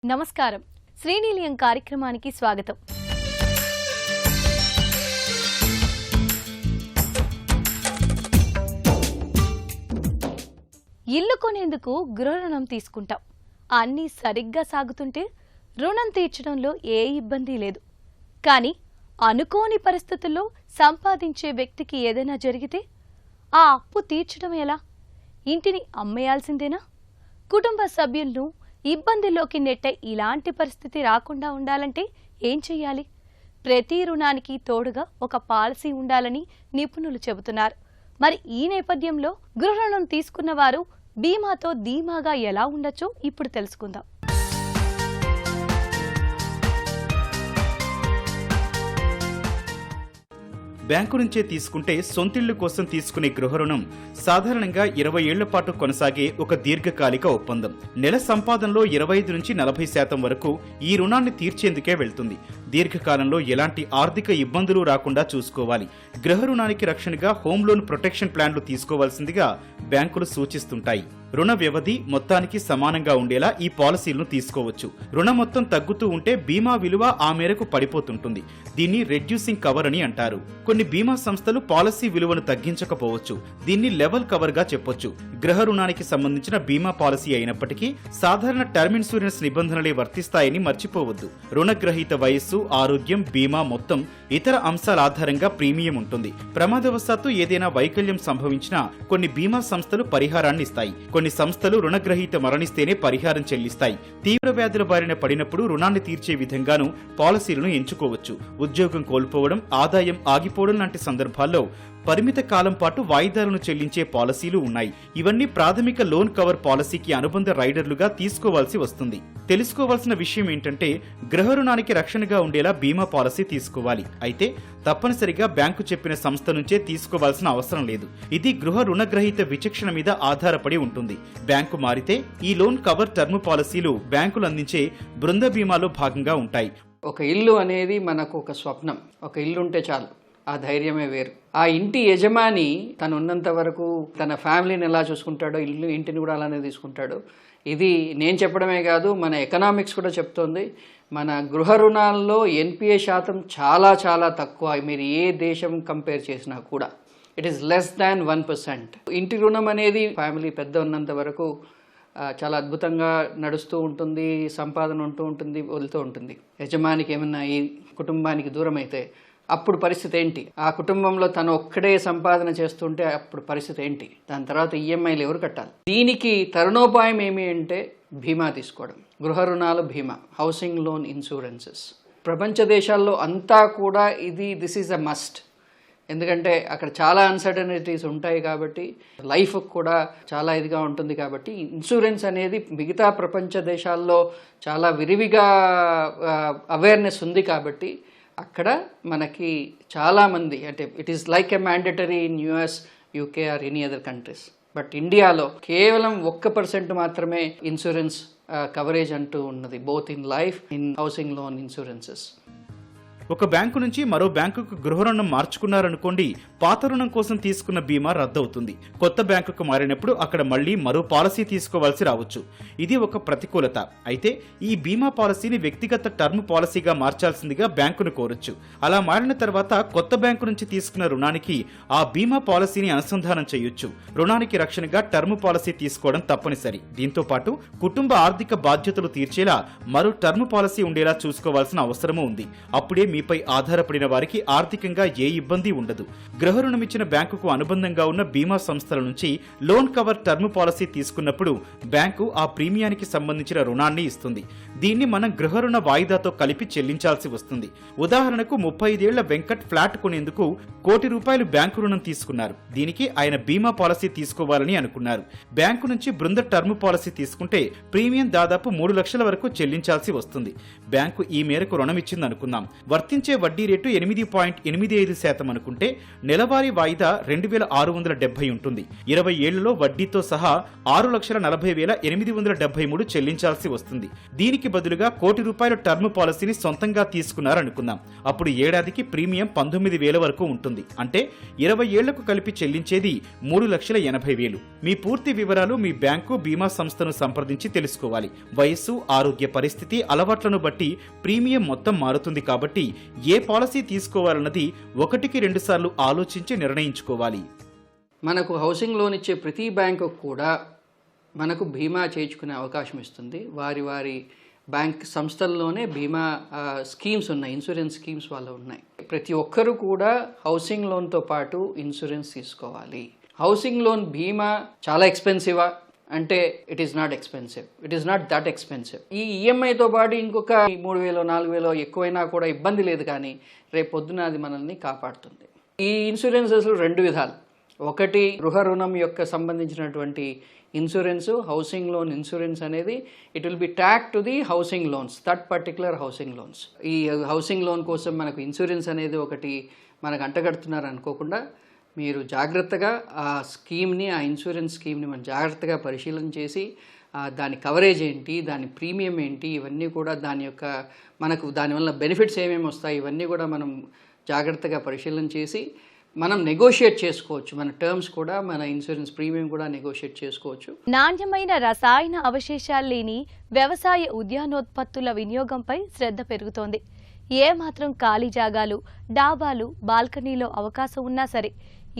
నమస్కారం. శ్రీనిలయం కార్యక్రమానికి స్వాగతం. ఇల్లు కొనేందుకు గృహ రుణం తీసుకుంటాం. అన్నీ సరిగ్గా సాగుతుంటే రుణం తీర్చడంలో ఏ ఇబ్బంది లేదు. కానీ అనుకోని పరిస్థితుల్లో సంపాదించే వ్యక్తికి ఏదైనా జరిగితే ఆ అప్పు తీర్చడం ఎలా? ఇంటిని అమ్మేయాల్సిందేనా? కుటుంబ సభ్యులను ఇబ్బందిలోకి నెట్టే ఇలాంటి పరిస్థితి రాకుండా ఉండాలంటే ఏం చెయ్యాలి? ప్రతి రుణానికి తోడుగా ఒక పాలసీ ఉండాలని నిపుణులు చెబుతున్నారు. మరి ఈ నేపథ్యంలో గృహ రుణం తీసుకున్న వారు బీమాతో ధీమాగా ఎలా ఉండొచ్చో ఇప్పుడు తెలుసుకుందాం. బ్యాంకు నుంచే తీసుకుంటే సొంతిళ్లు కోసం తీసుకునే గృహ రుణం సాధారణంగా 20 ఏళ్ల పాటు కొనసాగే ఒక దీర్ఘకాలిక ఒప్పందం. నెల సంపాదనలో 25 నుంచి 40% వరకు ఈ రుణాన్ని తీర్చేందుకే వెళ్తుంది. దీర్ఘకాలంలో ఎలాంటి ఆర్థిక ఇబ్బందులు రాకుండా చూసుకోవాలి. గృహ రుణానికి రక్షణగా హోమ్ లోన్ ప్రొటెక్షన్ ప్లాన్లు తీసుకోవాల్సిందిగా బ్యాంకులు సూచిస్తుంటాయి. రుణ వ్యవధి మొత్తానికి సమానంగా ఉండేలా ఈ పాలసీలను తీసుకోవచ్చు. రుణ మొత్తం తగ్గుతూ ఉంటే బీమా విలువ ఆ మేరకు పడిపోతుంటుంది. దీన్ని రెడ్యూసింగ్ కవర్ అని అంటారు. కొన్ని బీమా సంస్థలు పాలసీ విలువను తగ్గించకపోవచ్చు. దీన్ని లెవెల్ కవర్ గా చెప్పొచ్చు. గృహ రుణానికి సంబంధించిన బీమా పాలసీ అయినప్పటికీ సాధారణ టర్మ్ ఇన్సూరెన్స్ నిబంధనలే వర్తిస్తాయని మర్చిపోవద్దు. రుణగ్రహీత వయస్సు, ఆరోగ్యం, బీమా మొత్తం ఇతర అంశాల ఆధారంగా ప్రీమియం ఉంటుంది. ప్రమాదవశాత్తు ఏదైనా వైకల్యం సంభవించినా కొన్ని బీమా సంస్థలు పరిహారాన్ని ఇస్తాయి. కొన్ని సంస్థలు రుణగ్రహీత మరణిస్తేనే పరిహారం చెల్లిస్తాయి. తీవ్ర వ్యాధుల బారిన పడినప్పుడు రుణాన్ని తీర్చే విధంగానూ పాలసీలను ఎంచుకోవచ్చు. ఉద్యోగం కోల్పోవడం, ఆదాయం ఆగిపోవడం లాంటి సందర్భాల్లో పరిమిత కాలం పాటు వాయిదాలను చెల్లించే పాలసీలు ఉన్నాయి. ఇవన్నీ ప్రాథమిక లోన్ కవర్ పాలసీకి అనుబంధ రైడర్లుగా తీసుకోవాల్సి వస్తుంది. తెలుసుకోవాల్సిన విషయం ఏంటంటే గృహ రుణానికి రక్షణగా ఉండేలా బీమా పాలసీ తీసుకోవాలి. అయితే తప్పనిసరిగా బ్యాంకు చెప్పిన సంస్థ నుంచే తీసుకోవాల్సిన అవసరం లేదు. ఇది గృహ రుణగ్రహీత విచక్షణ మీద ఆధారపడి ఉంటుంది. బ్యాంకు మారితే ఈ లోన్ కవర్ టర్మ్ పాలసీలు బ్యాంకులు అందించే బృంద బీమాలో భాగంగా ఉంటాయి. ఒక ఇల్లు అనేది మనకు ఒక స్వప్నం. ఒక ఇల్లు ఉంటే చాలు, ఆ ధైర్యమే వేరు. ఆ ఇంటి యజమాని తను ఉన్నంత వరకు తన ఫ్యామిలీని ఎలా చూసుకుంటాడో ఇంటిని కూడా అలానే తీసుకుంటాడు. ఇది నేను చెప్పడమే కాదు, మన ఎకనామిక్స్ కూడా చెప్తోంది. మన గృహ రుణాల్లో ఎన్పిఏ శాతం చాలా చాలా తక్కువ. మీరు ఏ దేశం కంపేర్ చేసినా కూడా ఇట్ ఈస్ లెస్ దాన్ 1%. ఇంటి రుణం అనేది ఫ్యామిలీ పెద్ద ఉన్నంత వరకు చాలా అద్భుతంగా నడుస్తూ ఉంటుంది. సంపాదన ఉంటూ ఉంటుంది, వెళ్తూ ఉంటుంది. యజమానికి ఏమన్నా ఈ కుటుంబానికి దూరం అయితే అప్పుడు పరిస్థితి ఏంటి? ఆ కుటుంబంలో తను ఒక్కడే సంపాదన చేస్తుంటే అప్పుడు పరిస్థితి ఏంటి? దాని తర్వాత ఈఎంఐలు ఎవరు కట్టాలి? దీనికి తరుణోపాయం ఏమి అంటే బీమా తీసుకోవడం. గృహ రుణాలు బీమా, హౌసింగ్ లోన్ ఇన్సూరెన్సెస్. ప్రపంచ దేశాల్లో అంతా కూడా దిస్ ఈజ్ అ మస్ట్. ఎందుకంటే అక్కడ చాలా అన్సర్టనిటీస్ ఉంటాయి కాబట్టి, లైఫ్ కూడా చాలా ఇదిగా ఉంటుంది కాబట్టి ఇన్సూరెన్స్ అనేది మిగతా ప్రపంచ దేశాల్లో చాలా విరివిగా అవేర్నెస్ ఉంది. కాబట్టి అక్కడ మనకి చాలామంది, అంటే it is like a mandatory in US, UK or any other countries. But ఇండియాలో కేవలం 1% మాత్రమే ఇన్సూరెన్స్ కవరేజ్ అంటూ ఉన్నది, both in life, in housing loan insurances. ఒక బ్యాంకు నుంచి మరో బ్యాంకుకు గృహ రుణం మార్చుకున్నారనుకోండి, పాత రుణం కోసం తీసుకున్న బీమా రద్దవుతుంది. కొత్త బ్యాంకుకు మారినప్పుడు అక్కడ మళ్లీ మరో పాలసీ తీసుకోవాల్సి రావచ్చు. ఇది ఒక ప్రతికూలత. అయితే ఈ బీమా పాలసీని వ్యక్తిగత టర్మ్ పాలసీగా మార్చాల్సిందిగా బ్యాంకును కోరొచ్చు. అలా మారిన తర్వాత కొత్త బ్యాంకు నుంచి తీసుకున్న రుణానికి ఆ బీమా పాలసీని అనుసంధానం చేయొచ్చు. రుణానికి రక్షణగా టర్మ్ పాలసీ తీసుకోవడం తప్పనిసరి. దీంతో పాటు కుటుంబ ఆర్థిక బాధ్యతలు తీర్చేలా మరో టర్మ్ పాలసీ ఉండేలా చూసుకోవాల్సిన అవసరమూ ఉంది. అప్పుడే మీపై ఆధారపడిన వారికి ఆర్థికంగా ఏ ఇబ్బంది ఉండదు. గృహ రుణం ఇచ్చిన బ్యాంకుకు అనుబంధంగా ఉన్న బీమా సంస్థల నుంచి లోన్ కవర్ టర్మ్ పాలసీ తీసుకున్నప్పుడు బ్యాంకు ఆ ప్రీమియానికి సంబంధించిన రుణాన్ని ఇస్తుంది. దీన్ని మనం గృహ రుణ వాయిదాతో కలిపి చెల్లించాల్సి వస్తుంది. ఉదాహరణకు 35 ఏళ్ల వెంకట్ ఫ్లాట్ కొనేందుకు ₹1,00,00,000 బ్యాంకు రుణం తీసుకున్నారు. దీనికి ఆయన బీమా పాలసీ తీసుకోవాలని అనుకున్నారు. బ్యాంకు నుంచి బృంద టర్మ్ పాలసీ తీసుకుంటే ప్రీమియం దాదాపు 3 లక్షల వరకు చెల్లించాల్సి వస్తుంది. బ్యాంకు ఈ మేరకు రుణం ఇచ్చిందనుకుందాం. వర్తించే వడ్డీ రేటు 8.85% అనుకుంటే నెలవారీ వాయిదా 2,670 ఉంటుంది. 20 ఏళ్లలో వడ్డీతో సహా 6,40,873 చెల్లించాల్సి వస్తుంది. దీనికి బదులుగా ₹1,00,00,000 టర్మ్ పాలసీని సొంతంగా తీసుకున్నారనుకుందాం. అప్పుడు ఏడాదికి ప్రీమియం 19,000 వరకు ఉంటుంది. అంటే 20 ఏళ్లకు కలిపి చెల్లించేది 3,80,000. మీ పూర్తి వివరాలు మీ బ్యాంకు బీమా సంస్థను సంప్రదించి తెలుసుకోవాలి. వయస్సు, ఆరోగ్య పరిస్థితి, అలవాట్లను బట్టి ప్రీమియం మొత్తం మారుతుంది. కాబట్టి ఏ పాలసీ తీసుకోవాలన్నది 1-2 సార్లు ఆలోచించి నిర్ణయించుకోవాలి. మనకు హౌసింగ్ లోన్ ఇచ్చే ప్రతి బ్యాంకు కూడా మనకు బీమా చేయించుకునే అవకాశం ఇస్తుంది. వారి వారి బ్యాంక్ సంస్థల్లోనే బీమా స్కీమ్స్ ఉన్నాయి, ఇన్సూరెన్స్ స్కీమ్స్ వాళ్ళు ఉన్నాయి. ప్రతి ఒక్కరూ కూడా హౌసింగ్ లోన్తో పాటు ఇన్సూరెన్స్ తీసుకోవాలి. హౌసింగ్ లోన్ బీమా చాలా ఎక్స్పెన్సివా అంటే it is not expensive, it is not that expensive. ఈ ఈఎంఐతో పాటు ఇంకొక 3,000-4,000 ఎక్కువైనా కూడా ఇబ్బంది లేదు, కానీ రేపు పొద్దున అది మనల్ని కాపాడుతుంది. ఈ ఇన్సూరెన్సెస్ 2 విధాలు. ఒకటి గృహ రుణం యొక్క సంబంధించినటువంటి ఇన్సూరెన్స్, హౌసింగ్ లోన్ ఇన్సూరెన్స్ అనేది it will be tag to the housing loans, that particular housing loans. ఈ హౌసింగ్ లోన్ కోసం మనకు ఇన్సూరెన్స్ అనేది ఒకటి మనకు అంటగడుతున్నారు అనుకోకుండా మీరు జాగ్రత్తగా ఆ స్కీమ్ని, ఆ ఇన్సూరెన్స్ స్కీమ్ని మనం జాగ్రత్తగా పరిశీలన చేసి దాని కవరేజ్ ఏంటి, దాని ప్రీమియం ఏంటి, ఇవన్నీ కూడా దాని యొక్క మనకు దానివల్ల బెనిఫిట్స్ ఏమేమి వస్తాయి, ఇవన్నీ కూడా మనం జాగ్రత్తగా పరిశీలన చేసి మనం నెగోషియేట్ చేసుకోవచ్చు. మన టర్మ్స్ కూడా, మన ఇన్సూరెన్స్ ప్రీమియం కూడా నెగోషియేట్ చేసుకోవచ్చు. నాణ్యమైన రసాయన అవశేషాలు లేని వ్యవసాయ ఉద్యానోత్పత్తుల వినియోగంపై శ్రద్ధ పెరుగుతోంది. ఏమాత్రం ఖాళీ జాగాలు, డాబాలు, బాల్కనీలో అవకాశం ఉన్నా సరే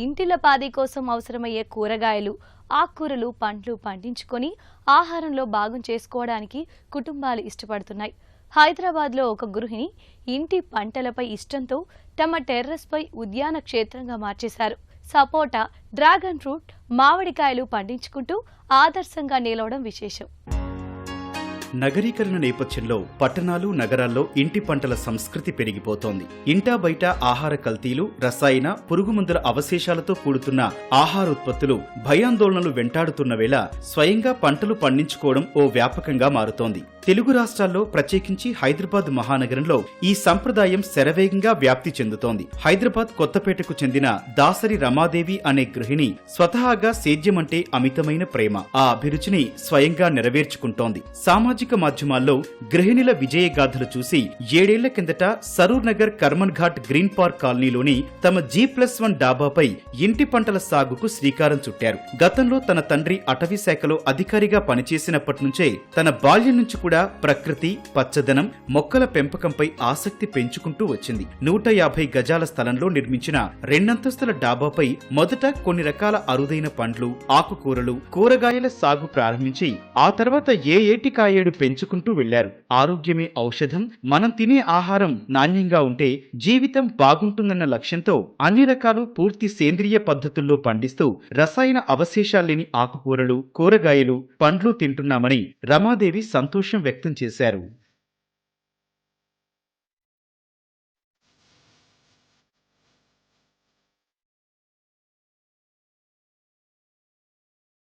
ఇంటిల పాది కోసం అవసరమయ్యే కూరగాయలు, ఆకుకూరలు, పండ్లు పండించుకొని ఆహారంలో భాగం చేసుకోవడానికి కుటుంబాలు ఇష్టపడుతున్నాయి. హైదరాబాద్లో ఒక గృహిణి ఇంటి పంటలపై ఇష్టంతో తమ టెర్రస్పై ఉద్యాన క్షేత్రంగా మార్చేశారు. సపోటా, డ్రాగన్ ఫ్రూట్, మామిడికాయలు పండించుకుంటూ ఆదర్శంగా నిలవడం విశేషం. నగరీకరణ నేపథ్యంలో పట్టణాలు, నగరాల్లో ఇంటి పంటల సంస్కృతి పెరిగిపోతోంది. ఇంటా బయట ఆహార కల్తీలు, రసాయన, పురుగుమందుల అవశేషాలతో కూడుతున్న ఆహారోత్పత్తులు భయాందోళనలు వెంటాడుతున్న వేళ స్వయంగా పంటలు పండించుకోవడం ఓ వ్యాపకంగా మారుతోంది. తెలుగు రాష్ట్రాల్లో, ప్రత్యేకించి హైదరాబాద్ మహానగరంలో ఈ సంప్రదాయం శరవేగంగా వ్యాప్తి చెందుతోంది. హైదరాబాద్ కొత్తపేటకు చెందిన దాసరి రమాదేవి అనే గృహిణి స్వతహాగా సేద్యమంటే అమితమైన ప్రేమ. ఆ అభిరుచిని స్వయంగా నెరవేర్చుకుంటోంది. సామాజిక మాధ్యమాల్లో గృహిణుల విజయగాథలు చూసి 7 ఏళ్ల కిందట సరూర్ నగర్ కర్మన్ ఘాట్ గ్రీన్ పార్క్ కాలనీలోని తమ G+1 డాబాపై ఇంటి పంటల సాగుకు శ్రీకారం చుట్టారు. గతంలో తన తండ్రి అటవీ శాఖలో అధికారిగా పనిచేసినప్పటి నుంచే తన బాల్యం నుంచి కూడా ప్రకృతి, పచ్చదనం, మొక్కల పెంపకంపై ఆసక్తి పెంచుకుంటూ వచ్చింది. 150 గజాల స్థలంలో నిర్మించిన 2 అంతస్తుల డాబాపై మొదట కొన్ని రకాల అరుదైన పండ్లు, ఆకుకూరలు, కూరగాయల సాగు ప్రారంభించి ఆ తర్వాత ఏటికాయేడు పెంచుకుంటూ వెళ్లారు. ఆరోగ్యమే ఔషధం, మనం తినే ఆహారం నాణ్యంగా ఉంటే జీవితం బాగుంటుందన్న లక్ష్యంతో అన్ని రకాలు పూర్తి సేంద్రియ పద్ధతుల్లో పండిస్తూ రసాయన అవశేషాల్లేని ఆకుకూరలు, కూరగాయలు, పండ్లు తింటున్నామని రమాదేవి సంతోషం వ్యక్తం చేశారు.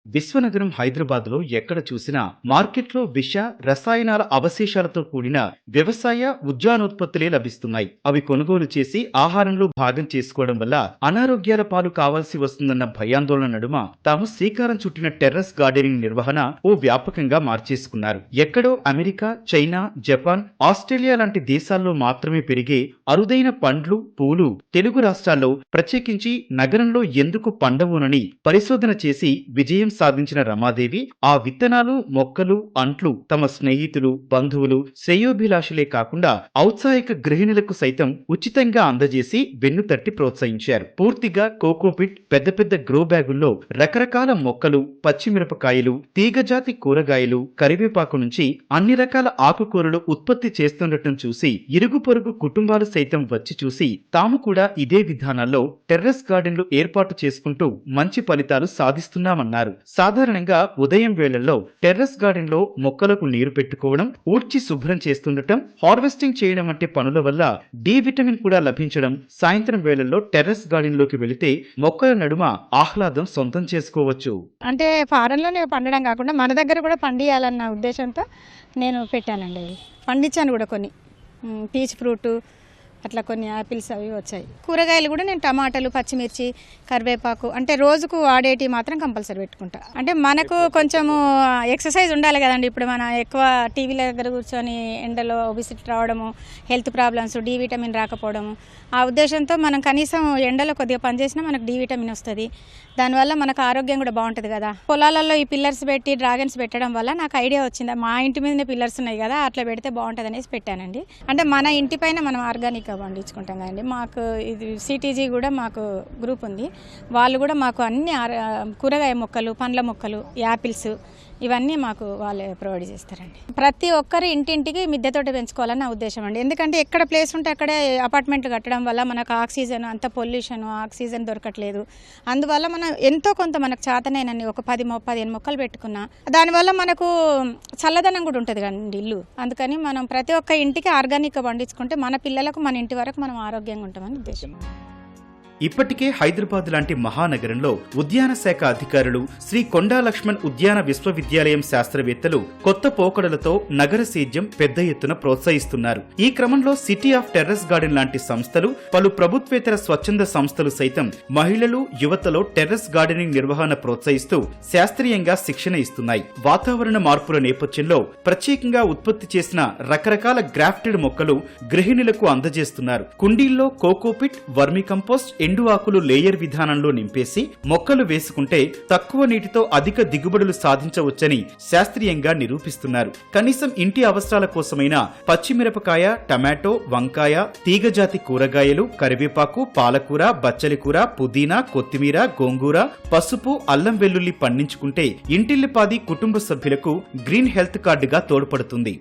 విశ్వనగరం హైదరాబాద్లో ఎక్కడ చూసినా మార్కెట్లో విష, రసాయనాల అవశేషాలతో కూడిన వ్యవసాయ, ఉద్యానోత్పత్తులే లభిస్తున్నాయి. అవి కొనుగోలు చేసి ఆహారంలో భాగం చేసుకోవడం వల్ల అనారోగ్యాల పాలు కావాల్సి వస్తుందన్న భయాందోళన నడుమ తాము శ్రీకారం చుట్టిన టెర్రస్ గార్డెనింగ్ నిర్వహణ ఓ వ్యాపకంగా మార్చేసుకున్నారు. ఎక్కడో అమెరికా, చైనా, జపాన్, ఆస్ట్రేలియా లాంటి దేశాల్లో మాత్రమే పెరిగే అరుదైన పండ్లు, పూలు తెలుగు రాష్ట్రాల్లో, ప్రత్యేకించి నగరంలో ఎందుకు పండవునని పరిశోధన చేసి విజయం సాధించిన రమాదేవి ఆ విత్తనాలు, మొక్కలు, అంట్లు తమ స్నేహితులు, బంధువులు, శ్రేయోభిలాషులే కాకుండా ఔత్సాహిక గృహిణులకు సైతం ఉచితంగా అందజేసి వెన్నుతట్టి ప్రోత్సహించారు. పూర్తిగా కోకోపిట్, పెద్ద పెద్ద గ్రో బ్యాగుల్లో రకరకాల మొక్కలు, పచ్చిమిరపకాయలు, తీగజాతి కూరగాయలు, కరివేపాకు నుంచి అన్ని రకాల ఆకుకూరలు ఉత్పత్తి చేస్తుండటం చూసి ఇరుగు పొరుగు కుటుంబాలు సైతం వచ్చి చూసి తాము కూడా ఇదే విధానాల్లో టెర్రస్ గార్డెన్లు ఏర్పాటు చేసుకుంటూ మంచి ఫలితాలు సాధిస్తున్నామన్నారు. సాధారణంగా ఉదయం వేళల్లో టెర్రస్ గార్డెన్ లో మొక్కలకు నీరు పెట్టుకోవడం, ఊడ్చి శుభ్రం చేస్తుండటం, హార్వెస్టింగ్ చేయడం వంటి పనుల వల్ల డి విటమిన్ కూడా లభించడం, సాయంత్రం వేళల్లో టెర్రస్ గార్డెన్ లోకి వెళితే మొక్కల నడుమ ఆహ్లాదం సొంతం చేసుకోవచ్చు. అంటే ఫారెన్లోనే పండడం కాకుండా మన దగ్గర కూడా పండియాలన్న ఉద్దేశంతో నేను పెట్టానండి. పండించాను కూడా కొన్ని పీచ్ ఫ్రూట్, అట్లా కొన్ని యాపిల్స్ అవి వచ్చాయి. కూరగాయలు కూడా నేను టమాటాలు, పచ్చిమిర్చి, కరివేపాకు అంటే రోజుకు వాడేటి మాత్రం కంపల్సరీ పెట్టుకుంటా. అంటే మనకు కొంచెము ఎక్సర్సైజ్ ఉండాలి కదండి. ఇప్పుడు మన ఎక్కువ టీవీల దగ్గర కూర్చొని ఎండలో ఒబిసిటీ రావడము, హెల్త్ ప్రాబ్లమ్స్, డి విటమిన్ రాకపోవడము, ఆ ఉద్దేశంతో మనం కనీసం ఎండలో కొద్దిగా పనిచేసినా మనకు డి విటమిన్ వస్తుంది. దానివల్ల మనకు ఆరోగ్యం కూడా బాగుంటుంది కదా. పొలాలలో ఈ పిల్లర్స్ పెట్టి డ్రాగన్స్ పెట్టడం వల్ల నాకు ఐడియా వచ్చింది, మా ఇంటి మీదనే పిల్లర్స్ ఉన్నాయి కదా, అట్లా పెడితే బాగుంటుంది అనేసి పెట్టానండి. అంటే మన ఇంటి పైన మనం ఆర్గానిక్గా పండించుకుంటాం కదండి. మాకు ఇది సిటీజీ కూడా మాకు గ్రూప్ ఉంది, వాళ్ళు కూడా మాకు అన్ని కూరగాయ మొక్కలు, పండ్ల మొక్కలు, యాపిల్స్ ఇవన్నీ మాకు వాళ్ళే ప్రొవైడ్ చేస్తారండి. ప్రతి ఒక్కరు ఇంటింటికి మిద్దె తోట పెంచుకోవాలని నా ఉద్దేశం అండి. ఎందుకంటే ఎక్కడ ప్లేస్ ఉంటే అక్కడే అపార్ట్మెంట్లు కట్టడం వల్ల మనకు ఆక్సిజన్, అంత పొల్యూషన్, ఆక్సిజన్ దొరకట్లేదు. అందువల్ల మనం ఎంతో కొంత మనకు చేతనైనన్ని ఒక 10-15 మొక్కలు పెట్టుకున్నా దానివల్ల మనకు చల్లదనం కూడా ఉంటుంది కదండి ఇల్లు. అందుకని మనం ప్రతి ఒక్క ఇంటికి ఆర్గానిక్గా పండించుకుంటే మన పిల్లలకు, మన ఇంటి వరకు మనం ఆరోగ్యంగా ఉంటామని ఉద్దేశం. ఇప్పటికే హైదరాబాద్ లాంటి మహానగరంలో ఉద్యాన శాఖ అధికారులు, శ్రీ కొండా లక్ష్మణ్ ఉద్యాన విశ్వవిద్యాలయం శాస్త్రవేత్తలు కొత్త పోకడలతో నగర సేద్యం పెద్ద ఎత్తున ప్రోత్సహిస్తున్నారు. ఈ క్రమంలో సిటీ ఆఫ్ టెర్రస్ గార్డెన్ లాంటి సంస్థలు, పలు ప్రభుత్వేతర స్వచ్ఛంద సంస్థలు సైతం మహిళలు, యువతలో టెర్రస్ గార్డెనింగ్ నిర్వహణ ప్రోత్సహిస్తూ శాస్త్రీయంగా శిక్షణ ఇస్తున్నాయి. వాతావరణ మార్పుల నేపథ్యంలో ప్రత్యేకంగా ఉత్పత్తి చేసిన రకరకాల గ్రాఫ్టెడ్ మొక్కలు గృహిణులకు అందజేస్తున్నారు. కుండీల్లో కోకోపిట్, వర్మి కంపోస్ట్, ఎండు ఆకులు లేయర్ విధానంలో నింపేసి మొక్కలు వేసుకుంటే తక్కువ నీటితో అధిక దిగుబడులు సాధించవచ్చని శాస్త్రీయంగా నిరూపిస్తున్నారు. కనీసం ఇంటి అవసరాల కోసమైనా పచ్చిమిరపకాయ, టమాటో, వంకాయ, తీగజాతి కూరగాయలు, కరివేపాకు, పాలకూర, బచ్చలి కూర, పుదీనా, కొత్తిమీర, గోంగూర, పసుపు, అల్లం వెల్లుల్లి పండించుకుంటే ఇంటిల్లిపాది కుటుంబ సభ్యులకు గ్రీన్ హెల్త్ కార్డుగా తోడ్పడుతుంది.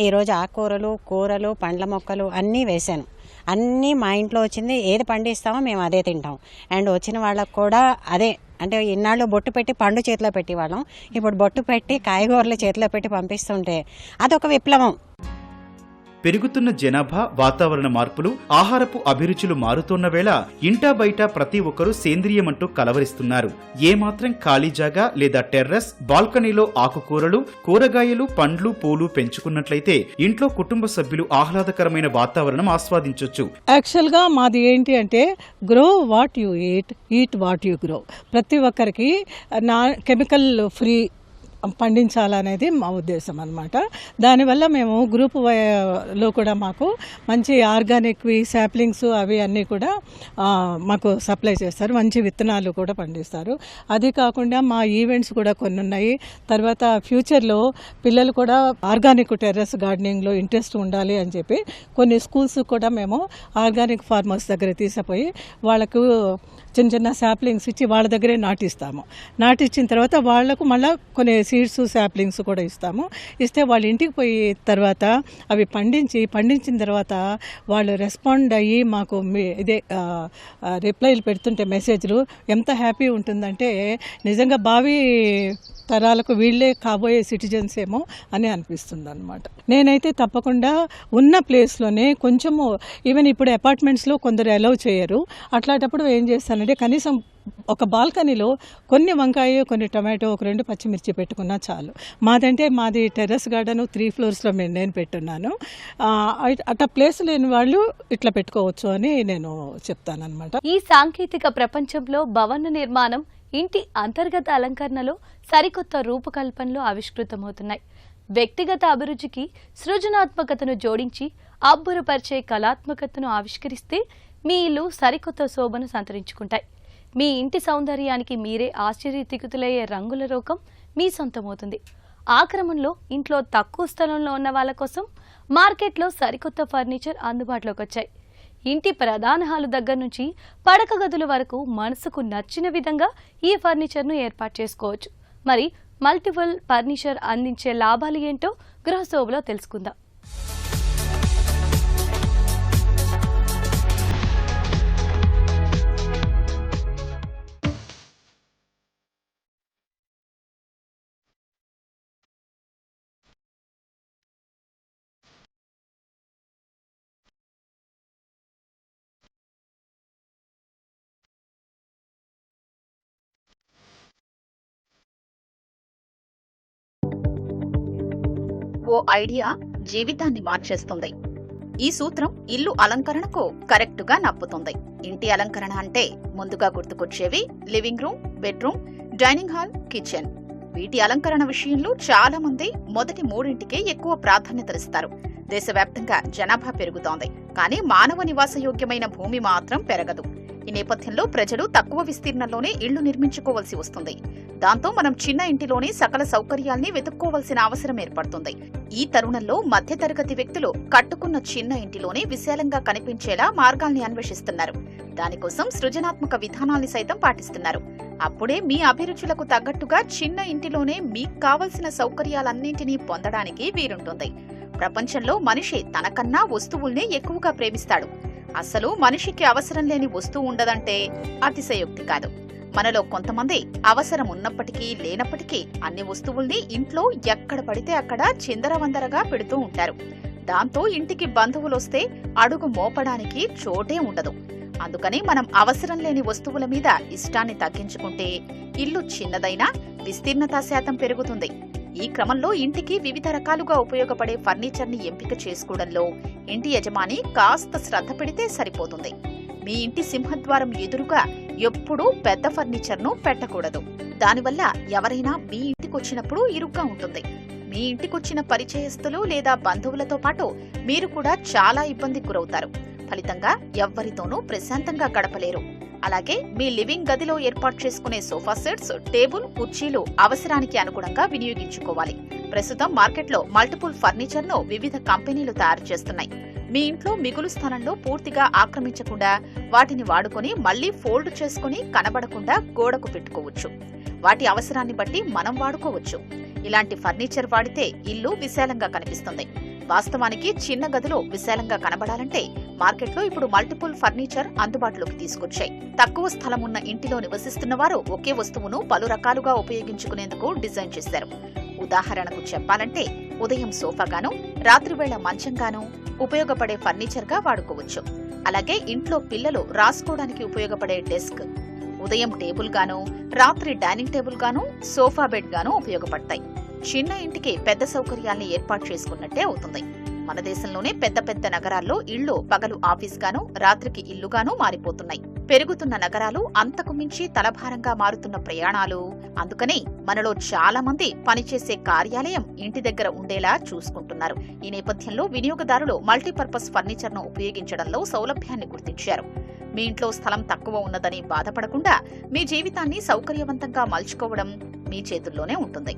ఈరోజు ఆకుకూరలు, కూరలు, పండ్ల మొక్కలు అన్నీ వేశాను. అన్నీ మా ఇంట్లో వచ్చింది, ఏది పండిస్తామో మేము అదే తింటాం. అండ్ వచ్చిన వాళ్ళకు కూడా అదే, అంటే ఇన్నాళ్ళు బొట్టు పెట్టి పండు చేతిలో పెట్టి వాళ్ళం, ఇప్పుడు బొట్టు పెట్టి కాయగూరలు చేతిలో పెట్టి పంపిస్తుంటే అదొక విప్లవం. పెరుగుతున్న జనాభా, వాతావరణ మార్పులు, ఆహారపు అభిరుచులు మారుతున్న వేళ ఇంటా బయట ప్రతి ఒక్కరూ సేంద్రియమంటూ కలవరిస్తున్నారు. ఏమాత్రం ఖాళీ జాగా లేదా టెర్రస్, బాల్కనీలో ఆకుకూరలు, కూరగాయలు, పండ్లు, పూలు పెంచుకున్నట్లయితే ఇంట్లో కుటుంబ సభ్యులు ఆహ్లాదకరమైన వాతావరణం ఆస్వాదించొచ్చు. యాక్చువల్ గా మాది ఏంటి అంటే grow what you eat what you grow. ప్రతి ఒక్కరికి కెమికల్ ఫ్రీ పండించాలనేది మా ఉద్దేశం అన్నమాట. దానివల్ల మేము గ్రూప్ లో కూడా మాకు మంచి ఆర్గానిక్వి శాప్లింగ్స్ అవి అన్నీ కూడా మాకు సప్లై చేస్తారు. మంచి విత్తనాలు కూడా పండిస్తారు. అది కాకుండా మా ఈవెంట్స్ కూడా కొన్ని ఉన్నాయి. తర్వాత ఫ్యూచర్లో పిల్లలు కూడా ఆర్గానిక్ టెర్రస్ గార్డెనింగ్లో ఇంట్రెస్ట్ ఉండాలి అని చెప్పి కొన్ని స్కూల్స్ కూడా మేము ఆర్గానిక్ ఫార్మర్స్ దగ్గర తీసుకుపోయి వాళ్ళకు చిన్న చిన్న శాప్లింగ్స్ ఇచ్చి వాళ్ళ దగ్గరే నాటిస్తాము. నాటిచ్చిన తర్వాత వాళ్లకు మళ్ళీ కొన్ని సీడ్స్, శాప్లింగ్స్ కూడా ఇస్తాము. ఇస్తే వాళ్ళ ఇంటికి పోయి తర్వాత అవి పండించిన తర్వాత వాళ్ళు రెస్పాండ్ అయ్యి మాకు ఇదే రిప్లైలు పెడుతుంటే మెసేజ్లు ఎంత హ్యాపీ ఉంటుందంటే నిజంగా భావి తరాలకు వీళ్ళే కాబోయే సిటిజన్స్ ఏమో అని అనిపిస్తుంది అనమాట. నేనైతే తప్పకుండా ఉన్న ప్లేస్లోనే కొంచెము, ఈవెన్ ఇప్పుడు అపార్ట్మెంట్స్లో కొందరు అలౌ చేయరు, అట్లాంటప్పుడు ఏం చేస్తానంటే కనీసం ఒక బాల్కనీలో కొన్ని వంకాయ, కొన్ని టమాటో, ఒక 2 పచ్చిమిర్చి పెట్టుకున్నా చాలు. మాది టెర్రస్ గార్డెన్ 3 ఫ్లోర్స్లో నేను పెట్టున్నాను. అట్లా ప్లేస్ లేని వాళ్ళు ఇట్లా పెట్టుకోవచ్చు అని నేను చెప్తానన్నమాట. ఈ సాంకేతిక ప్రపంచంలో భవన నిర్మాణం, ఇంటి అంతర్గత అలంకరణలో సరికొత్త రూపకల్పనలు ఆవిష్కృతమవుతున్నాయి. వ్యక్తిగత అభిరుచికి సృజనాత్మకతను జోడించి అబ్బురపరిచే కళాత్మకతను ఆవిష్కరిస్తే మీ ఇల్లు సరికొత్త శోభను సంతరించుకుంటాయి. మీ ఇంటి సౌందర్యానికి మీరే ఆశ్చర్యతికుతులయ్యే రంగుల రూపం మీ సొంతమవుతుంది. ఆ క్రమంలో ఇంట్లో తక్కువ స్థలంలో ఉన్న వాళ్ళ కోసం మార్కెట్లో సరికొత్త ఫర్నిచర్ అందుబాటులోకి వచ్చాయి. ఇంటి ప్రధాన హాలు దగ్గర నుంచి పడక గదుల వరకు మనసుకు నచ్చిన విధంగా ఈ ఫర్నిచర్ను ఏర్పాటు చేసుకోవచ్చు. మరి మల్టిపుల్ ఫర్నిచర్ అందించే లాభాలు ఏంటో గృహశోభలో తెలుసుకుందాం. ఓ ఐడియా జీవితాన్ని మార్చేస్తుంది. ఈ సూత్రం ఇల్లు అలంకరణకు కరెక్టుగా నప్పుతుంది. ఇంటి అలంకరణ అంటే ముందుగా గుర్తుకొచ్చేవి living room, bedroom, dining hall, kitchen. వీటి అలంకరణ విషయంలో చాలా మంది మొదటి 3ంటికే ఎక్కువ ప్రాధాన్యతనిస్తారు. దేశవ్యాప్తంగా జనాభా పెరుగుతోంది, కానీ మానవ నివాసయోగ్యమైన భూమి మాత్రం పెరగదు. ఈ నేపథ్యంలో ప్రజలు తక్కువ విస్తీర్ణంలోనే ఇళ్లు నిర్మించుకోవాల్సి వస్తుంది. దాంతో మనం చిన్న ఇంటిలోనే సకల సౌకర్యాల్ని వెతుక్కోవాల్సిన అవసరం ఏర్పడుతుంది. ఈ తరుణంలో మధ్యతరగతి వ్యక్తులు కట్టుకున్న చిన్న ఇంటిలోనే విశాలంగా కనిపించేలా మార్గాల్ని అన్వేషిస్తున్నారు. దానికోసం సృజనాత్మక విధానాల్ని సైతం పాటిస్తున్నారు. అప్పుడే మీ అభిరుచులకు తగ్గట్టుగా చిన్న ఇంటిలోనే మీకు కావలసిన సౌకర్యాలన్నింటినీ పొందడానికి వీలుంటుంది. ప్రపంచంలో మనిషి తనకన్నా వస్తువుల్ని ఎక్కువగా ప్రేమిస్తాడు. అసలు మనిషికి అవసరం లేని వస్తువు ఉండదంటే అతిశయోక్తి కాదు. మనలో కొంతమంది అవసరం ఉన్నప్పటికీ లేనప్పటికీ అన్ని వస్తువుల్ని ఇంట్లో ఎక్కడ పడితే అక్కడ చిందరవందరగా పెడుతూ ఉంటారు. దాంతో ఇంటికి బంధువులొస్తే అడుగు మోపడానికి చోటే ఉండదు. అందుకని మనం అవసరం లేని వస్తువుల మీద ఇష్టాన్ని తగ్గించుకుంటే ఇల్లు చిన్నదైనా విస్తీర్ణత శాతం పెరుగుతుంది. ఈ క్రమంలో ఇంటికి వివిధ రకాలుగా ఉపయోగపడే ఫర్నిచర్ని ఎంపిక చేసుకోవడంలో ఇంటి యజమాని కాస్త శ్రద్ధ పెడితే సరిపోతుంది. మీ ఇంటి సింహద్వారం ఎదురుగా ఎప్పుడూ పెద్ద ఫర్నిచర్ను పెట్టకూడదు. దానివల్ల ఎవరైనా మీ ఇంటికొచ్చినప్పుడు ఇరుగ్గా ఉంటుంది. మీ ఇంటికొచ్చిన పరిచయస్తులు లేదా బంధువులతో పాటు మీరు కూడా చాలా ఇబ్బందికి గురవుతారు. ఫలితంగా ఎవ్వరితోనూ ప్రశాంతంగా గడపలేరు. అలాగే మీ లివింగ్ గదిలో ఏర్పాటు చేసుకునే సోఫా సెట్స్, టేబుల్, కుర్చీలు అవసరానికి అనుగుణంగా వినియోగించుకోవాలి. ప్రస్తుతం మార్కెట్లో మల్టిపుల్ ఫర్నిచర్ను వివిధ కంపెనీలు తయారు చేస్తున్నాయి. మీ ఇంట్లో మిగులు స్థానంలో పూర్తిగా ఆక్రమించకుండా వాటిని వాడుకొని మళ్లీ ఫోల్డ్ చేసుకుని కనబడకుండా గోడకు పెట్టుకోవచ్చు. వాటి అవసరాన్ని బట్టి మనం వాడుకోవచ్చు. ఇలాంటి ఫర్నిచర్ వాడితే ఇల్లు విశాలంగా కనిపిస్తుంది. వాస్తవానికి చిన్న గదిలో విశాలంగా కనబడాలంటే మార్కెట్లో ఇప్పుడు మల్టిపుల్ ఫర్నిచర్ అందుబాటులోకి తీసుకొచ్చాయి. తక్కువ స్థలం ఉన్న ఇంటిలో నివసిస్తున్న వారు ఒకే వస్తువును పలు రకాలుగా ఉపయోగించుకునేందుకు డిజైన్ చేశారు. ఉదాహరణకు చెప్పాలంటే ఉదయం సోఫాగాను, రాత్రివేళ మంచంగాను ఉపయోగపడే ఫర్నిచర్ గా వాడుకోవచ్చు. అలాగే ఇంట్లో పిల్లలు రాసుకోవడానికి ఉపయోగపడే డెస్క్, ఉదయం టేబుల్ గాను, రాత్రి డైనింగ్ టేబుల్ గాను, సోఫా బెడ్ గాను ఉపయోగపడతాయి. చిన్న ఇంటికి పెద్ద సౌకర్యాల్ని ఏర్పాటు చేసుకున్నట్టే అవుతుంది. మన దేశంలోనే పెద్ద పెద్ద నగరాల్లో ఇళ్లు పగలు ఆఫీస్ గాను, రాత్రికి ఇల్లుగాను మారిపోతున్నాయి. పెరుగుతున్న నగరాలు, అంతకు మించి తలభారంగా మారుతున్న ప్రయాణాలు. అందుకని మనలో చాలా మంది పనిచేసే కార్యాలయం ఇంటి దగ్గర ఉండేలా చూసుకుంటున్నారు. ఈ నేపథ్యంలో వినియోగదారులు మల్టీపర్పస్ ఫర్నిచర్ ను ఉపయోగించడంలో సౌలభ్యాన్ని గుర్తించారు. మీ ఇంట్లో స్థలం తక్కువ ఉన్నదని బాధపడకుండా మీ జీవితాన్ని సౌకర్యవంతంగా మలుచుకోవడం మీ చేతుల్లోనే ఉంటుంది.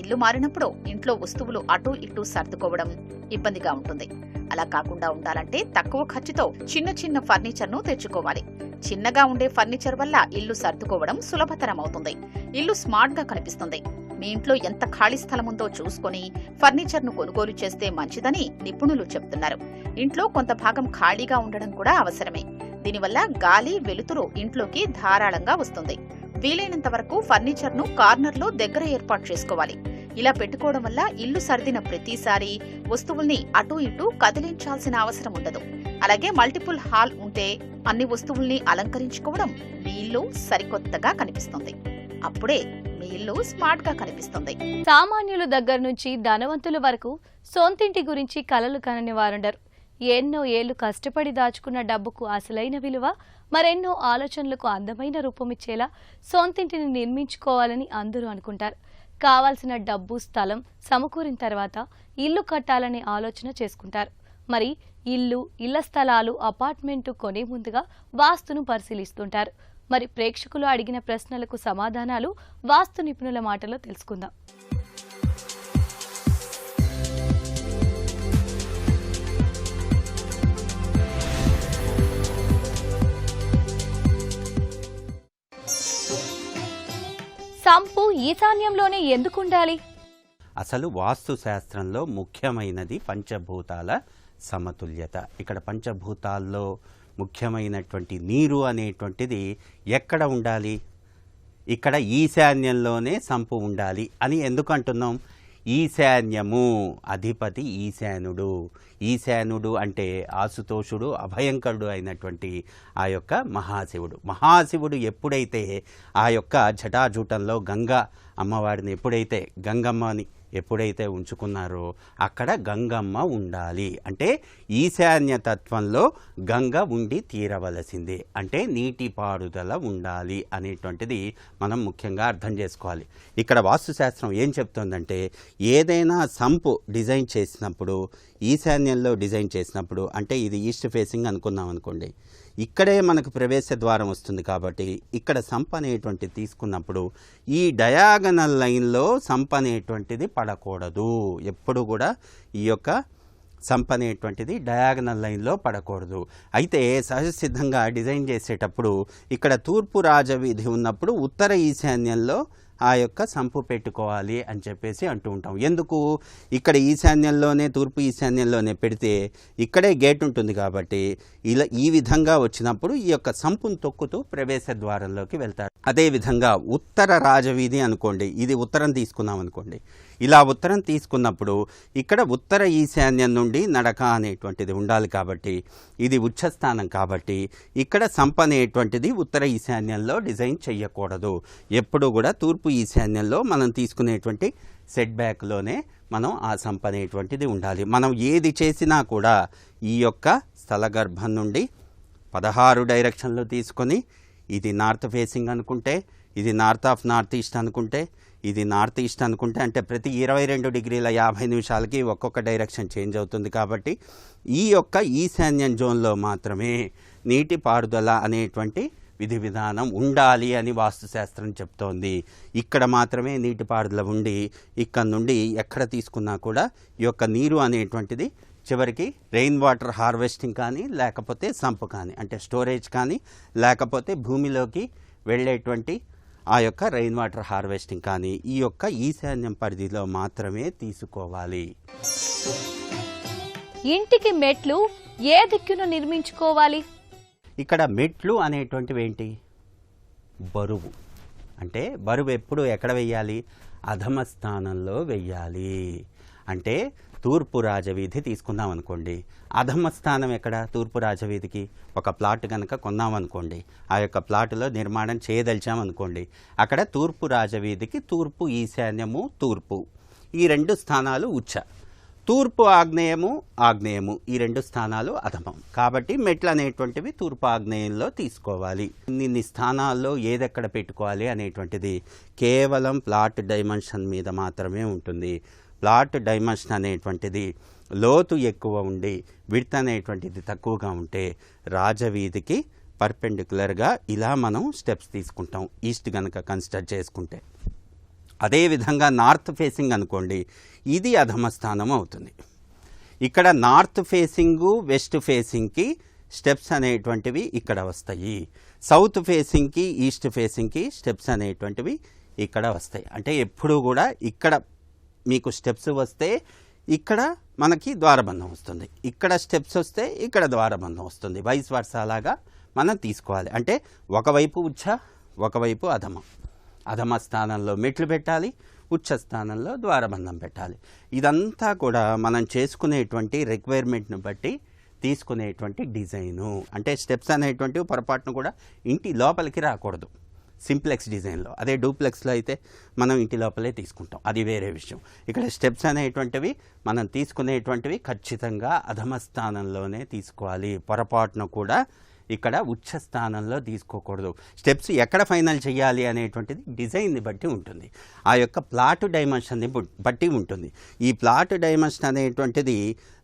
ఇల్లు మారినప్పుడు ఇంట్లో వస్తువులు అటూ ఇటూ సర్దుకోవడం ఇబ్బందిగా ఉంటుంది. అలా కాకుండా ఉండాలంటే తక్కువ ఖర్చుతో చిన్న చిన్న ఫర్నిచర్ ను తెచ్చుకోవాలి. చిన్నగా ఉండే ఫర్నిచర్ వల్ల ఇల్లు సర్దుకోవడం సులభతరం అవుతుంది. ఇల్లు స్మార్ట్ గా కనిపిస్తుంది. మీ ఇంట్లో ఎంత ఖాళీ స్థలం ఉందో చూసుకుని ఫర్నిచర్ ను కొనుగోలు చేస్తే మంచిదని నిపుణులు చెప్తున్నారు. ఇంట్లో కొంత భాగం ఖాళీగా ఉండడం కూడా అవసరమే. దీనివల్ల గాలి, వెలుతురు ఇంట్లోకి ధారాళంగా వస్తుంది. వీలైనంత వరకు ఫర్నిచర్ ను కార్నర్ లో దగ్గర ఏర్పాటు చేసుకోవాలి. ఇలా పెట్టుకోవడం వల్ల ఇల్లు సర్దిన ప్రతిసారి వస్తువుల్ని అటూ ఇటూ కదిలించాల్సిన అవసరం ఉండదు. అలాగే మల్టిపుల్ హాల్ ఉంటే అన్ని వస్తువుల్ని అలంకరించుకోవడం మీ ఇల్లు సరికొత్తగా కనిపిస్తుంది. అప్పుడే మీ ఇల్లు స్మార్ట్ గా కనిపిస్తుంది. సామాన్యుల దగ్గర నుంచి ధనవంతుల వరకు సొంతింటి గురించి కలలు కనని వారుండరు. ఎన్నో ఏళ్లు కష్టపడి దాచుకున్న డబ్బుకు అసలైన విలువ, మరెన్నో ఆలోచనలకు అందమైన రూపమిచ్చేలా సొంతింటిని నిర్మించుకోవాలని అందరూ అనుకుంటారు. కావాల్సిన డబ్బు, స్థలం సమకూరిన తర్వాత ఇల్లు కట్టాలనే ఆలోచన చేసుకుంటారు. మరి ఇల్లు, ఇళ్ల స్థలాలు, అపార్ట్మెంటు కొనే ముందుగా వాస్తును పరిశీలిస్తుంటారు. మరి ప్రేక్షకులు అడిగిన ప్రశ్నలకు సమాధానాలు వాస్తు నిపుణుల మాటలో తెలుసుకుందాం. సంపు ఈశాన్యంలోనే ఎందుకుండాలి? అసలు వాస్తు శాస్త్రంలో ముఖ్యమైనది పంచభూతాల సమతుల్యత. ఇక్కడ పంచభూతాల్లో ముఖ్యమైనటువంటి నీరు అనేటువంటిది ఎక్కడ ఉండాలి? ఇక్కడ ఈశాన్యంలోనే సంపు ఉండాలి అని ఎందుకు అంటున్నాం? ఈశాన్యము, అధిపతి ఈశానుడు. ఈశానుడు అంటే ఆశుతోషుడు, అభయంకరుడు అయినటువంటి ఆ యొక్క మహాశివుడు. మహాశివుడు ఎప్పుడైతే ఆ యొక్క జటాజూటంలో గంగా అమ్మవారిని ఎప్పుడైతే గంగమ్మని ఎప్పుడైతే ఉంచుకున్నారో అక్కడ గంగమ్మ ఉండాలి. అంటే ఈశాన్య తత్వంలో గంగ ఉండి తీరవలసిందే, అంటే నీటి పారుదల ఉండాలి అనేటువంటిది మనం ముఖ్యంగా అర్థం చేసుకోవాలి. ఇక్కడ వాస్తుశాస్త్రం ఏం చెప్తుందంటే ఏదైనా సంపు డిజైన్ చేసినప్పుడు ఈశాన్యంలో డిజైన్ చేసినప్పుడు, అంటే ఇది ఈస్ట్ ఫేసింగ్ అనుకున్నాం అనుకోండి, ఇక్కడే మనకు ప్రవేశ ద్వారం వస్తుంది కాబట్టి ఇక్కడ సంప్ అనేటువంటిది తీసుకున్నప్పుడు ఈ డయాగనల్ లైన్లో సంప్ అనేటువంటిది పడకూడదు. ఎప్పుడు కూడా ఈ యొక్క సంప్ అనేటువంటిది డయాగనల్ లైన్లో పడకూడదు. అయితే సహజ సిద్ధంగా డిజైన్ చేసేటప్పుడు ఇక్కడ తూర్పు రాజవీధి ఉన్నప్పుడు ఉత్తర ఈశాన్యంలో ఆ యొక్క సంపు పెట్టుకోవాలి అని చెప్పేసి అంటూ ఉంటాం. ఎందుకు? ఇక్కడ ఈశాన్యంలోనే తూర్పు ఈశాన్యంలోనే పెడితే ఇక్కడే గేట్ ఉంటుంది కాబట్టి ఇలా ఈ విధంగా వచ్చినప్పుడు ఈ యొక్క సంపును తొక్కుతూ ప్రవేశ ద్వారంలోకి వెళ్తారు. అదేవిధంగా ఉత్తర రాజవీధి అనుకోండి, ఇది ఉత్తరం తీసుకున్నాం అనుకోండి, ఇలా ఉత్తరం తీసుకున్నప్పుడు ఇక్కడ ఉత్తర ఈశాన్యం నుండి నడక అనేటువంటిది ఉండాలి కాబట్టి ఇది ఉచ్చస్థానం కాబట్టి ఇక్కడ సంప్ అనేటువంటిది ఉత్తర ఈశాన్యంలో డిజైన్ చేయకూడదు. ఎప్పుడు కూడా తూర్పు ఈశాన్యంలో మనం తీసుకునేటువంటి సెట్ బ్యాక్లోనే మనం ఆ సంప్ అనేటువంటిది ఉండాలి. మనం ఏది చేసినా కూడా ఈ యొక్క స్థల గర్భం నుండి 16 డైరెక్షన్లో తీసుకొని ఇది నార్త్ ఫేసింగ్ అనుకుంటే, ఇది నార్త్ ఆఫ్ నార్త్ ఈస్ట్ అనుకుంటే, ఇది నార్త్ ఈస్ట్ అనుకుంటే, అంటే ప్రతి 22 డిగ్రీల 50 నిమిషాలకి ఒక్కొక్క డైరెక్షన్ చేంజ్ అవుతుంది కాబట్టి ఈ యొక్క ఈశాన్యం జోన్లో మాత్రమే నీటి పారుదల అనేటువంటి విధి విధానం ఉండాలి అని వాస్తుశాస్త్రం చెప్తోంది. ఇక్కడ మాత్రమే నీటిపారుదల ఉండి ఇక్కడ నుండి ఎక్కడ తీసుకున్నా కూడా ఈ యొక్క నీరు అనేటువంటిది చివరికి రెయిన్ వాటర్ హార్వెస్టింగ్ కానీ లేకపోతే సంప్ కానీ, అంటే స్టోరేజ్ కానీ లేకపోతే భూమిలోకి వెళ్ళేటువంటి ఆ యొక్క రెయిన్ వాటర్ హార్వెస్టింగ్ కానీ ఈ యొక్క ఈశాన్యం పరిధిలో మాత్రమే తీసుకోవాలి. ఇంటికి మెట్లు ఏ దిక్కున నిర్మించుకోవాలి? ఇక్కడ మెట్లు అనేటువంటివి ఏంటి? బరువు. అంటే బరువు ఎప్పుడు ఎక్కడ వెయ్యాలి? అధమ స్థానంలో వెయ్యాలి. అంటే తూర్పు రాజవీధి తీసుకుందాం అనుకోండి, అధమ స్థానం ఎక్కడ? తూర్పు రాజవీధికి ఒక ప్లాట్ కనుక కొన్నామనుకోండి, ఆ యొక్క ప్లాటులో నిర్మాణం చేయదలిచామనుకోండి, అక్కడ తూర్పు రాజవీధికి తూర్పు ఈశాన్యము తూర్పు ఈ 2 స్థానాలు ఉచ్చ, తూర్పు ఆగ్నేయము ఆగ్నేయము ఈ 2 స్థానాలు అధమం. కాబట్టి మెట్లు అనేటువంటివి తూర్పు ఆగ్నేయంలో తీసుకోవాలి. ఇన్ని స్థానాల్లో ఏదెక్కడ పెట్టుకోవాలి అనేటువంటిది కేవలం ప్లాట్ డైమెన్షన్ మీద మాత్రమే ఉంటుంది. ప్లాట్ డైమెన్షన్ అనేటువంటిది లోతు ఎక్కువ ఉండి విడ్త్ అనేటువంటిది తక్కువగా ఉంటే రాజవీధికి పర్పెండిక్యులర్గా ఇలా మనం స్టెప్స్ తీసుకుంటాం ఈస్ట్ కనుక కన్సిడర్ చేసుకుంటే. అదేవిధంగా నార్త్ ఫేసింగ్ అనుకోండి, ఇది అధమ స్థానం అవుతుంది. ఇక్కడ నార్త్ ఫేసింగు వెస్ట్ ఫేసింగ్కి స్టెప్స్ అనేటువంటివి ఇక్కడ వస్తాయి, సౌత్ ఫేసింగ్కి ఈస్ట్ ఫేసింగ్కి స్టెప్స్ అనేటువంటివి ఇక్కడ వస్తాయి. అంటే ఎప్పుడూ కూడా ఇక్కడ మీకు స్టెప్స్ వస్తే ఇక్కడ మనకి ద్వారబంధం వస్తుంది, ఇక్కడ స్టెప్స్ వస్తే ఇక్కడ ద్వారబంధం వస్తుంది, వైస్ వర్సా లాగా మనం తీసుకోవాలి. అంటే ఒకవైపు ఉచ్చ ఒకవైపు అధమ, అధమ స్థానంలో మెట్లు పెట్టాలి, ఉచ్చ స్థానంలో ద్వారబంధం పెట్టాలి. ఇదంతా కూడా మనం చేసుకునేటువంటి రిక్వైర్మెంట్ని బట్టి తీసుకునేటువంటి డిజైను. అంటే స్టెప్స్ అనేటువంటివి పొరపాటును కూడా ఇంటి లోపలికి రాకూడదు సింప్లెక్స్ డిజైన్లో. అదే డూప్లెక్స్లో అయితే మనం ఇంటి లోపలే తీసుకుంటాం, అది వేరే విషయం. ఇక్కడ స్టెప్స్ అనేటువంటివి మనం తీసుకునేటువంటివి ఖచ్చితంగా అధమ స్థానంలోనే తీసుకోవాలి, పొరపాటును కూడా ఇక్కడ ఉచ్చ స్థానంలో తీసుకోకూడదు. స్టెప్స్ ఎక్కడ ఫైనల్ చేయాలి అనేటువంటిది డిజైన్ని బట్టి ఉంటుంది, ఆ యొక్క ప్లాట్ డైమెన్షన్ని బట్టి ఉంటుంది. ఈ ప్లాట్ డైమెన్షన్ అనేటువంటిది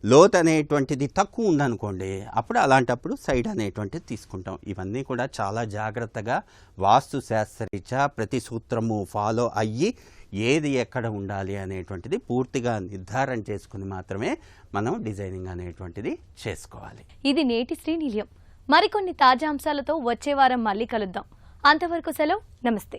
లోత్ అనేటువంటిది తక్కువ ఉందనుకోండి, అప్పుడు అలాంటప్పుడు సైడ్ అనేటువంటిది తీసుకుంటాం. ఇవన్నీ కూడా చాలా జాగ్రత్తగా వాస్తు శాస్త్రరీత్యా ప్రతి సూత్రము ఫాలో అయ్యి ఏది ఎక్కడ ఉండాలి అనేటువంటిది పూర్తిగా నిర్ధారణ చేసుకుని మాత్రమే మనం డిజైనింగ్ అనేటువంటిది చేసుకోవాలి. ఇది నేటి శ్రీనిలయం. మరికొన్ని తాజా అంశాలతో వచ్చే వారం మళ్ళీ కలుద్దాం. అంతవరకు సెలవు, నమస్తే.